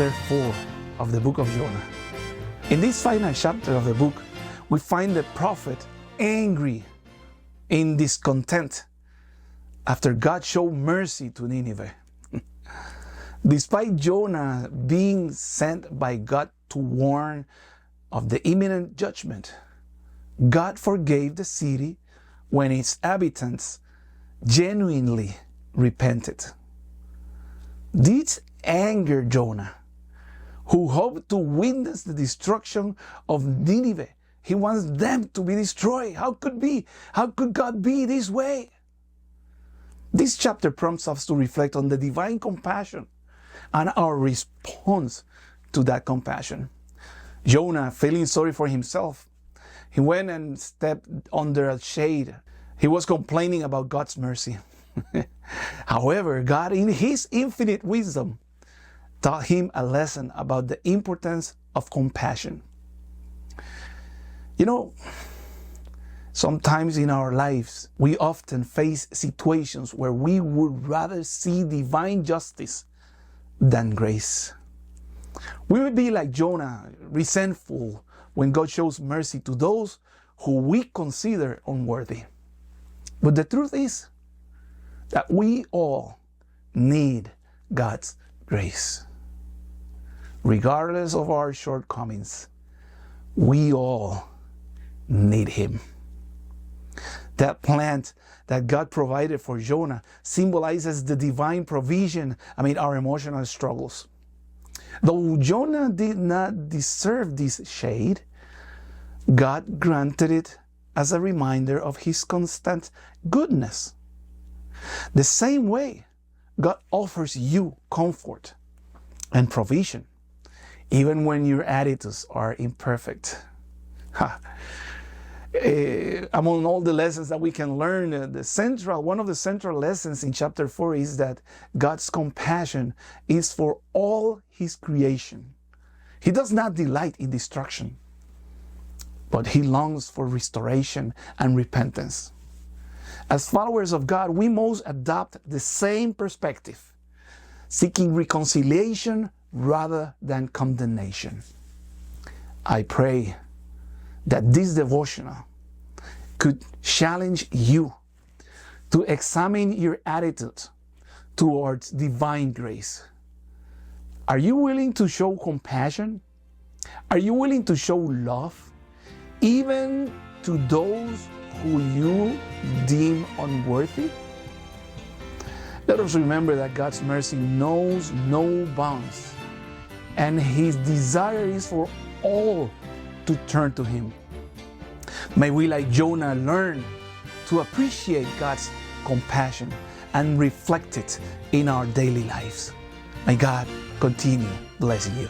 chapter 4 of the book of Jonah. In this final chapter of the book, we find the prophet angry in discontent after God showed mercy to Nineveh. Despite Jonah being sent by God to warn of the imminent judgment, God forgave the city when its inhabitants genuinely repented. This angered Jonah, who hoped to witness the destruction of Nineveh. He wants them to be destroyed. How could God be this way? This chapter prompts us to reflect on the divine compassion and our response to that compassion. Jonah, feeling sorry for himself, he went and stepped under a shade. He was complaining about God's mercy. However, God, in His infinite wisdom, taught him a lesson about the importance of compassion. You know, sometimes in our lives, we often face situations where we would rather see divine justice than grace. We would be like Jonah, resentful when God shows mercy to those who we consider unworthy. But the truth is that we all need God's grace. Regardless of our shortcomings, we all need Him. That plant that God provided for Jonah symbolizes the divine provision amid our emotional struggles. Though Jonah did not deserve this shade, God granted it as a reminder of His constant goodness. The same way, God offers you comfort and provision, even when your attitudes are imperfect. Among all the lessons that we can learn, one of the central lessons in chapter 4 is that God's compassion is for all His creation. He does not delight in destruction, but He longs for restoration and repentance. As followers of God, we must adopt the same perspective, seeking reconciliation rather than condemnation. I pray that this devotional could challenge you to examine your attitude towards divine grace. Are you willing to show compassion? Are you willing to show love, even to those who you deem unworthy? Let us remember that God's mercy knows no bounds, and His desire is for all to turn to Him. May we, like Jonah, learn to appreciate God's compassion and reflect it in our daily lives. May God continue blessing you.